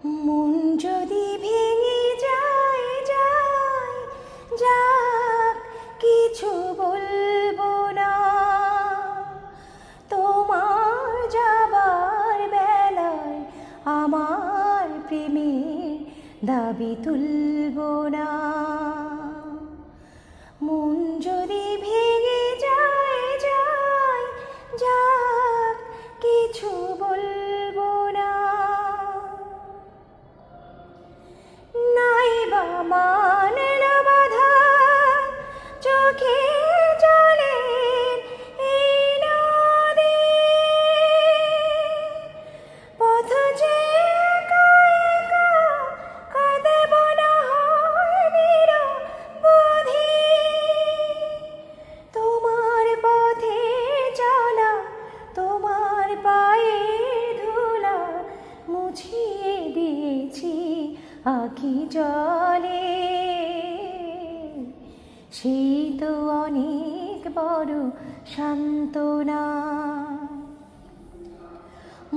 মন যদি ভেঙে যায় যায় যাক, কিছু বলবো না। তোমার যাবার বেলায় আমার প্রেমের দাবি তুলবো না। মন যদি ভেঙে যায় যায় যাক, কিছু বলবো না। নাইবা মানলো বাধা চোখে জলে এই নদী, পথ যে একা একা কাঁদব না হয় নিরবধি। তোমার পথে চলা, তোমার পায়ের ধুলা মুছিয়ে দিয়েছি আঁখি জলে। সেই তো অনেক বড় সান্ত্বনা।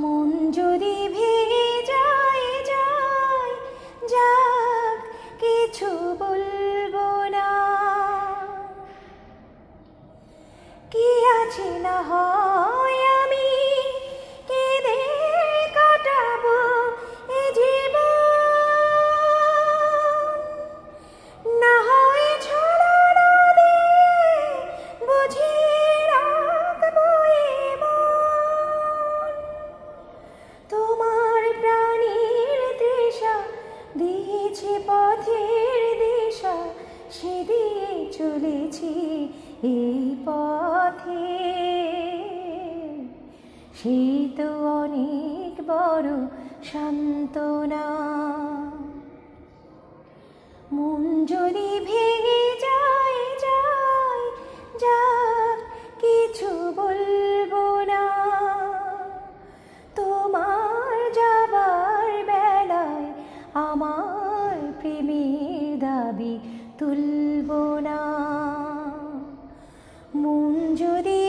মন যদি ভেঙে যায় যায় যাক, কিছু বলবো না। কি আছে না হয় আমি কেঁদে কাটাবো এ জীবন, না হয় ছলনা দিয়ে বুঝিয়ে রাখবো এ মন। তোমার প্রাণীর তৃষা দিয়েছে পথের দিশা, সে দিয়ে চলেছি এই পথে। সেই তো অনেক বড় সান্ত্বনা। মন যদি ভেঙে যায় যায় যাক, কিছু বলবো না। তোমার যাবার বেলায় আমার প্রেমের দাবি তুলবো না। মন যদি